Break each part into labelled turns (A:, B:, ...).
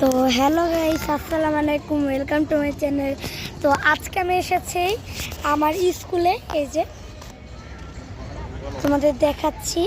A: তো hello guys, আসসালামু আলাইকুম, ওয়েলকাম টু মাই চ্যানেল। তো আজকে আমি এসেছি আমার স্কুলে, এই যে তোমাদের দেখাচ্ছি।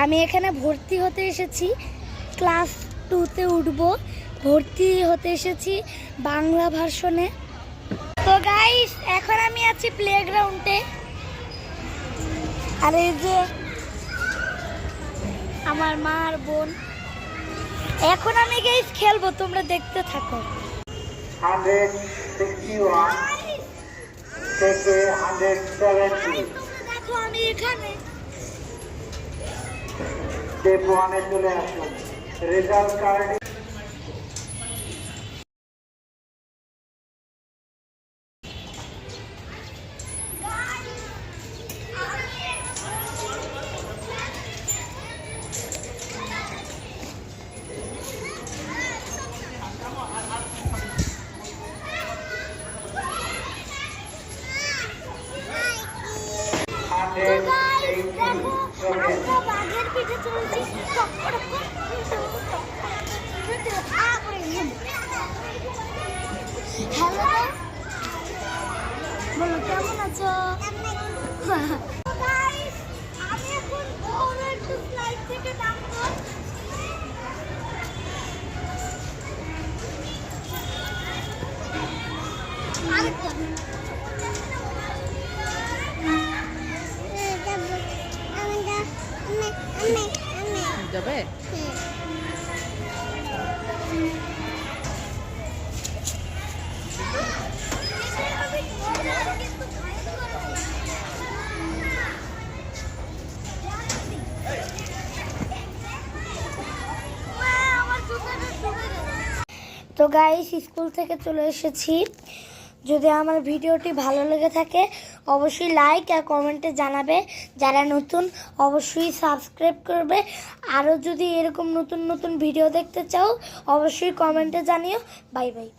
A: আমি এখানে ভর্তি হতে এসেছি, ক্লাস 2-তে উঠব। ভর্তি হতে এসেছি বাংলা ভার্সনে। তো গাইস, এখন আমি আছি প্লেগ্রাউন্ডে, আর এই যে আমার মা আর বোন। এখন আমি গাইস খেলবো, তোমরা দেখতে থাকো।
B: 161 থেকে 170
A: দেখো আমি এখানে
B: স্টেপ 1-এ চলে আসুন। রেজাল্ট কার্ড
A: বাঘের পিঠে চলছি। হ্যালো, বলো কেমন আছো? আমি এখন বড় একটু ফ্লাইট থেকে নামবো। আরেকটা
C: যাবে।
A: তো গাইস, স্কুল থেকে চলে এসেছি। যদি আমার ভিডিওটি ভালো লেগে থাকে অবশ্যই লাইক আর কমেন্টে জানাবে। যারা নতুন অবশ্যই সাবস্ক্রাইব করবে। আরও যদি এরকম নতুন নতুন ভিডিও দেখতে চাও অবশ্যই কমেন্টে জানিও। Bye bye.